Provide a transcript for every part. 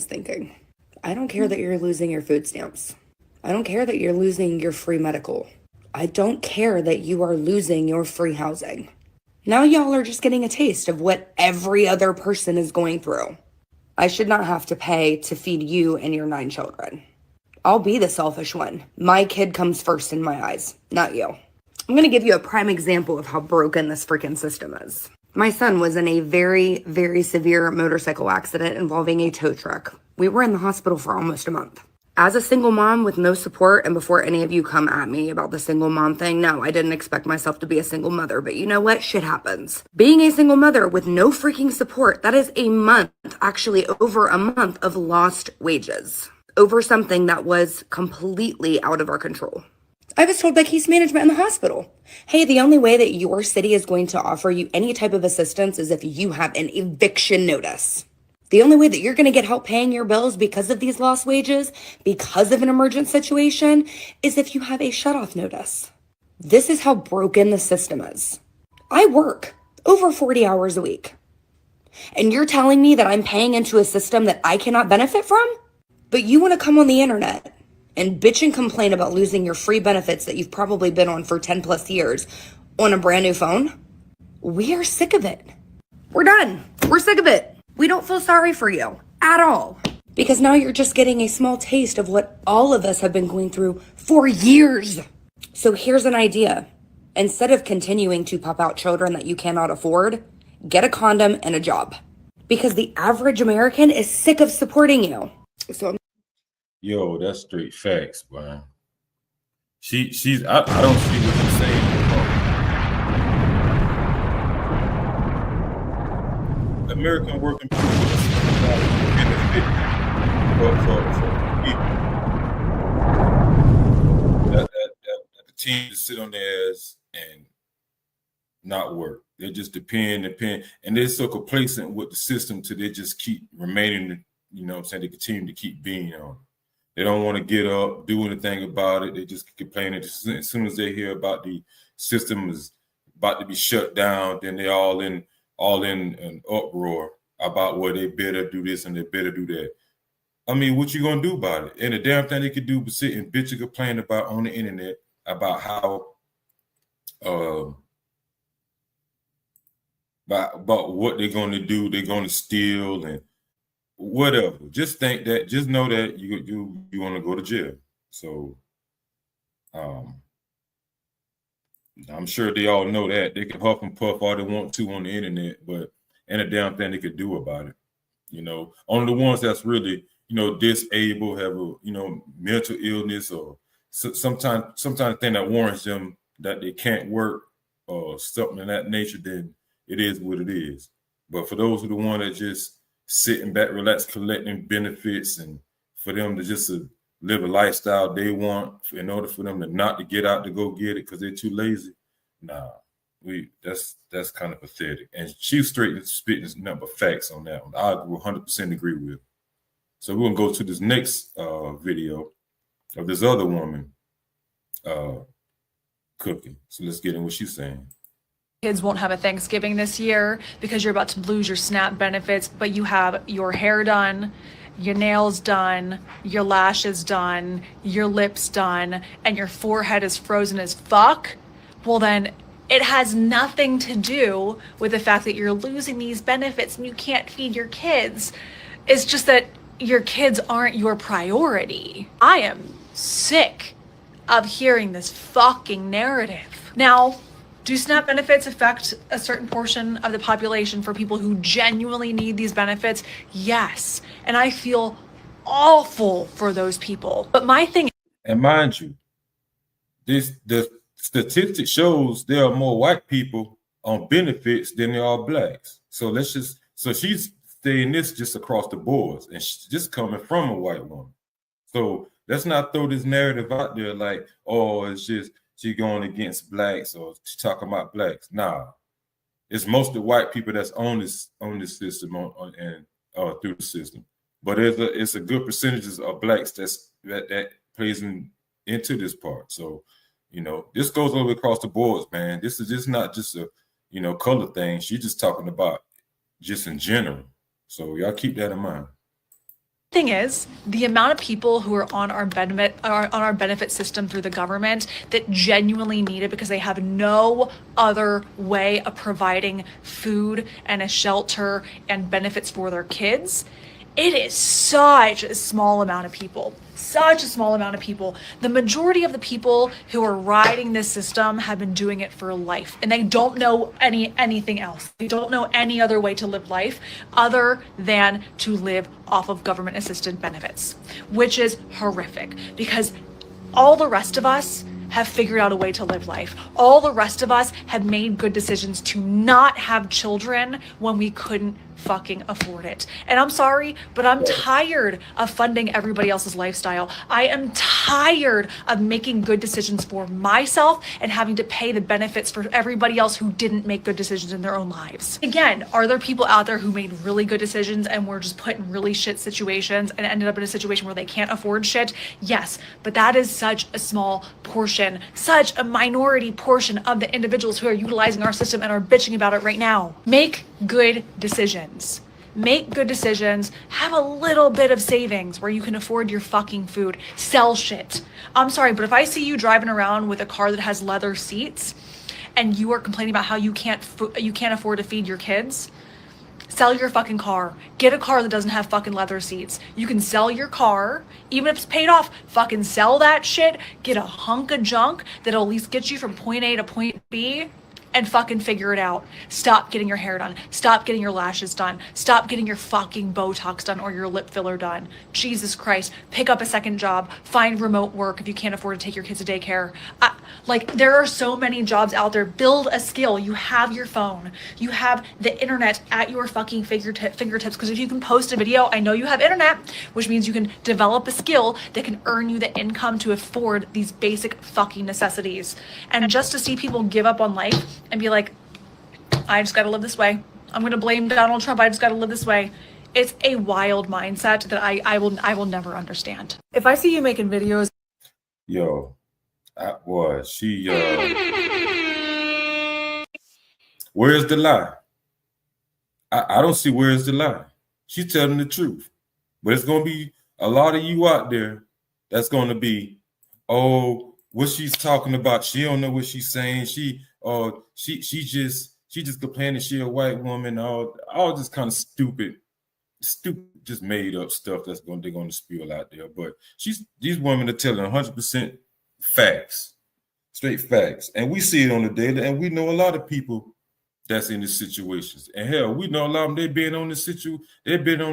thinking. I don't care that you're losing your food stamps. I don't care that you're losing your free medical. I don't care that you are losing your free housing. Now y'all are just getting a taste of what every other person is going through. I should not have to pay to feed you and your 9 children. I'll be the selfish one. My kid comes first in my eyes, not you. I'm going to give you a prime example of how broken this freaking system is. My son was in a very, very severe motorcycle accident involving a tow truck. We were in the hospital for almost a month. As a single mom with no support, and before any of you come at me about the single mom thing, no, I didn't expect myself to be a single mother, but you know what? Shit happens. Being a single mother with no freaking support, that is a month, actually over a month of lost wages over something that was completely out of our control. I was told by case management in the hospital, hey, the only way that your city is going to offer you any type of assistance is if you have an eviction notice. The only way that you're going to get help paying your bills because of these lost wages, because of an emergent situation, is if you have a shutoff notice. This is how broken the system is. I work over 40 hours a week. And you're telling me that I'm paying into a system that I cannot benefit from? But you want to come on the internet and bitch and complain about losing your free benefits that you've probably been on for 10 plus years on a brand new phone? We are sick of it. We're done. We're sick of it. We don't feel sorry for you at all. Because now you're just getting a small taste of what all of us have been going through for years. So here's an idea. Instead of continuing to pop out children that you cannot afford, get a condom and a job. Because the average American is sick of supporting you. So Yo, that's straight facts, man. I don't see what you're saying. American working people benefit for people. That the team to sit on their ass and not work. They just depend, and they're so complacent with the system till they just keep remaining, you know what I'm saying, they continue to keep being on. They don't want to get up, do anything about it. They just complain. As soon as they hear about the system is about to be shut down, then they're all in an uproar about what they better do this and they better do that. I mean, what you gonna do about it? And the damn thing they could do but sit and bitch and complain about on the internet about how about what they're gonna do, they're gonna steal and whatever. Just think that, just know that you want to go to jail. So I'm sure they all know that. They can huff and puff all they want to on the internet, but ain't a damn thing they could do about it. You know, only the ones that's really, you know, disabled, have a, you know, mental illness or sometimes thing that warrants them that they can't work or something of that nature, then it is what it is. But for those who are the one that just sitting back, relax, collecting benefits, and for them to just live a lifestyle they want in order for them to not to get out to go get it because they're too lazy. Nah, that's kind of pathetic. And she's straight spitting nothing but facts on that one. I 100% agree with. So we're gonna go to this next video of this other woman cooking. So let's get in what she's saying. Kids won't have a Thanksgiving this year because you're about to lose your SNAP benefits, but you have your hair done, your nails done, your lashes done, your lips done, and your forehead is frozen as fuck. Well, then it has nothing to do with the fact that you're losing these benefits and you can't feed your kids. It's just that your kids aren't your priority. I am sick of hearing this fucking narrative. Now, do SNAP benefits affect a certain portion of the population for people who genuinely need these benefits? Yes. And I feel awful for those people. But my thing, and mind you, the statistic shows there are more white people on benefits than there are blacks. So she's saying this just across the board, and she's just coming from a white woman. So let's not throw this narrative out there like, oh, it's just she going against blacks or she talking about blacks. Nah, it's mostly white people that's on this system and through the system. But it's a good percentages of blacks that plays into this part. So, you know, this goes all the way across the boards, man. This is just not just a, you know, color thing. She's just talking about just in general. So y'all keep that in mind. Thing is, the amount of people who are on our benefit system through the government that genuinely need it because they have no other way of providing food and a shelter and benefits for their kids, it is such a small amount of people. Such a small amount of people. The majority of the people who are riding this system have been doing it for life, and they don't know anything else. They don't know any other way to live life other than to live off of government assisted benefits, which is horrific because all the rest of us have figured out a way to live life. All the rest of us have made good decisions to not have children when we couldn't fucking afford it. And I'm sorry, but I'm tired of funding everybody else's lifestyle. I am tired of making good decisions for myself and having to pay the benefits for everybody else who didn't make good decisions in their own lives. Again, are there people out there who made really good decisions and were just put in really shit situations and ended up in a situation where they can't afford shit? Yes, but that is such a small portion, such a minority portion of the individuals who are utilizing our system and are bitching about it right now. Make good decisions. Make good decisions. Have a little bit of savings where you can afford your fucking food. Sell shit. I'm sorry, but if I see you driving around with a car that has leather seats and you are complaining about how you can't afford to feed your kids, sell your fucking car. Get a car that doesn't have fucking leather seats. You can sell your car, even if it's paid off. Fucking sell that shit. Get a hunk of junk that'll at least get you from point A to point B. And fucking figure it out. Stop getting your hair done. Stop getting your lashes done. Stop getting your fucking Botox done or your lip filler done. Jesus Christ. Pick up a second job. Find remote work if you can't afford to take your kids to daycare. There are so many jobs out there. Build a skill. You have your phone. You have the internet at your fucking fingertips. Because if you can post a video, I know you have internet, which means you can develop a skill that can earn you the income to afford these basic fucking necessities. And just to see people give up on life and be like, I just gotta live this way. I'm gonna blame Donald Trump. I just gotta live this way. It's a wild mindset that I will never understand. If I see you making videos, where's the lie? I don't see where's the lie. She's telling the truth, but it's gonna be a lot of you out there that's gonna be, oh, what she's talking about, she don't know what she's saying. She just complaining she a white woman, all this kind of stupid, just made up stuff they're gonna spill out there. But these women are telling 100% facts, straight facts, and we see it on the daily, and we know a lot of people that's in these situations. And hell, we know a lot of them, they've been on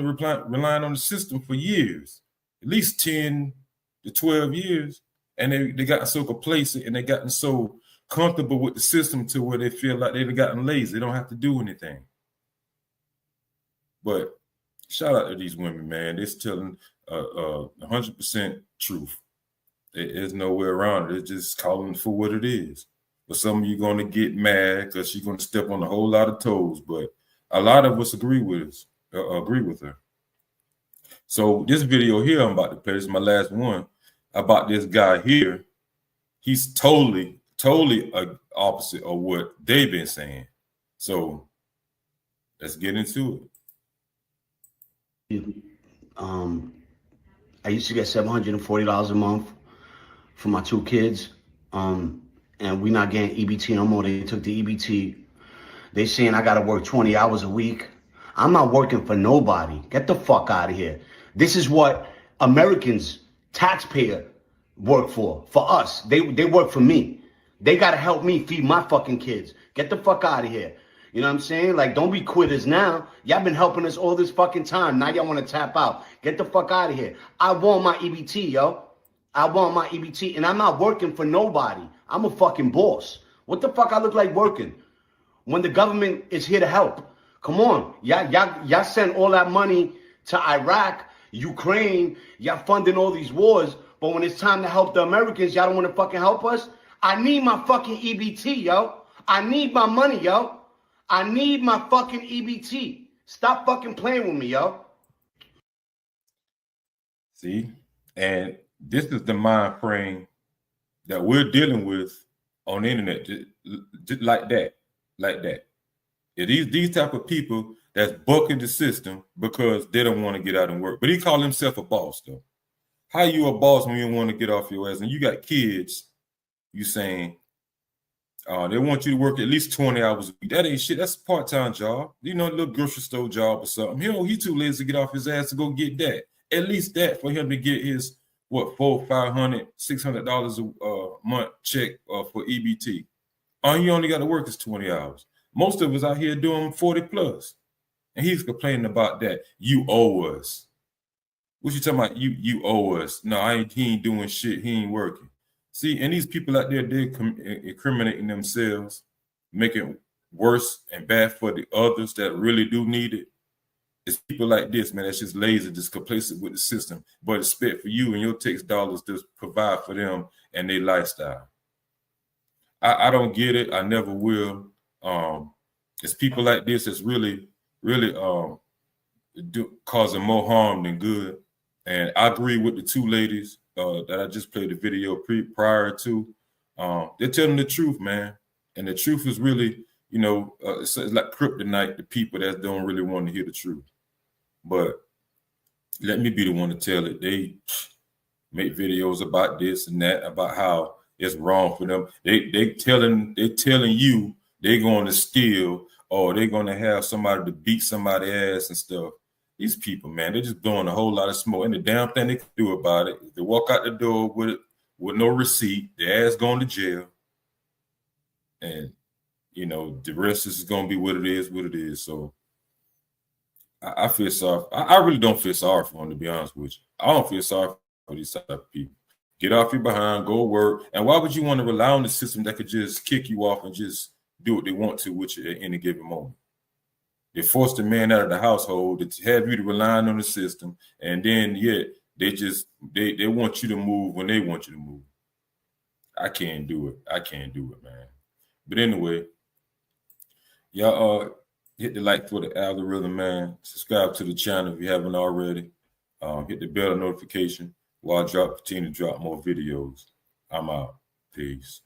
relying on the system for years, at least 10 to 12 years. And they gotten so complacent and they gotten so comfortable with the system to where they feel like they've gotten lazy. They don't have to do anything. But shout out to these women, man. They're telling 100% truth. There's no way around it. It's just calling for what it is. But some of you going to get mad because she's going to step on a whole lot of toes. But a lot of us agree with her. So this video here I'm about to play, this is my last one, about this guy here. He's totally opposite of what they've been saying. So let's get into it. I used to get $740 a month for my 2 kids. And we not getting EBT no more. They took the EBT. They saying I gotta work 20 hours a week. I'm not working for nobody. Get the fuck out of here. This is what Americans, taxpayer, work for us. They work for me. They gotta help me feed my fucking kids. Get the fuck out of here. You know what I'm saying? Like, don't be quitters now. Y'all been helping us all this fucking time. Now y'all want to tap out. Get the fuck out of here. I want my EBT, yo. I want my EBT, and I'm not working for nobody. I'm a fucking boss. What the fuck I look like working when the government is here to help? Come on. Y'all send all that money to Iraq, Ukraine. Y'all funding all these wars. But when it's time to help the Americans, y'all don't want to fucking help us? I need my fucking EBT, yo. I need my money, yo. I need my fucking EBT. Stop fucking playing with me, yo. See? And this is the mind frame that we're dealing with on the internet, just like that. Yeah, these type of people that's bucking the system because they don't want to get out and work. But he called himself a boss, though. How you a boss when you don't want to get off your ass? And you got kids, you saying they want you to work at least 20 hours a week. That ain't shit. That's a part-time job. You know, a little grocery store job or something. He too lazy to get off his ass to go get that. At least that for him to get his, what, $400, $500, $600 a month check for EBT. All you only got to work is 20 hours. Most of us out here doing 40 plus. And he's complaining about that. You owe us. What you talking about? You owe us. No, he ain't doing shit. He ain't working. See, and these people out there, they're incriminating themselves, making it worse and bad for the others that really do need it. It's people like this, man, that's just lazy, just complacent with the system, but expect for you and your tax dollars to provide for them and their lifestyle. I don't get it. I never will. It's people like this that's really causing more harm than good. And I agree with the two ladies that I just played the video prior to. They're telling the truth, man. And the truth is really, it's like kryptonite to people that don't really want to hear the truth. But let me be the one to tell it. They make videos about this and that, about how it's wrong for them. They telling you they're going to steal or they're going to have somebody to beat somebody's ass and stuff. These people, man, they're just blowing a whole lot of smoke. And the damn thing they can do about it is they walk out the door with no receipt, their ass going to jail. And, the rest is going to be what it is. So I feel sorry. I really don't feel sorry for them, to be honest with you. I don't feel sorry for these type of people. Get off your behind, go work. And why would you want to rely on the system that could just kick you off and just do what they want to with you at any given moment? They forced the man out of the household to have you to rely on the system, and then yet they want you to move when they want you to move. I can't do it, man. But anyway, y'all hit the like for the algorithm, man. Subscribe to the channel if you haven't already. Hit the bell notification while I continue to drop more videos. I'm out. Peace.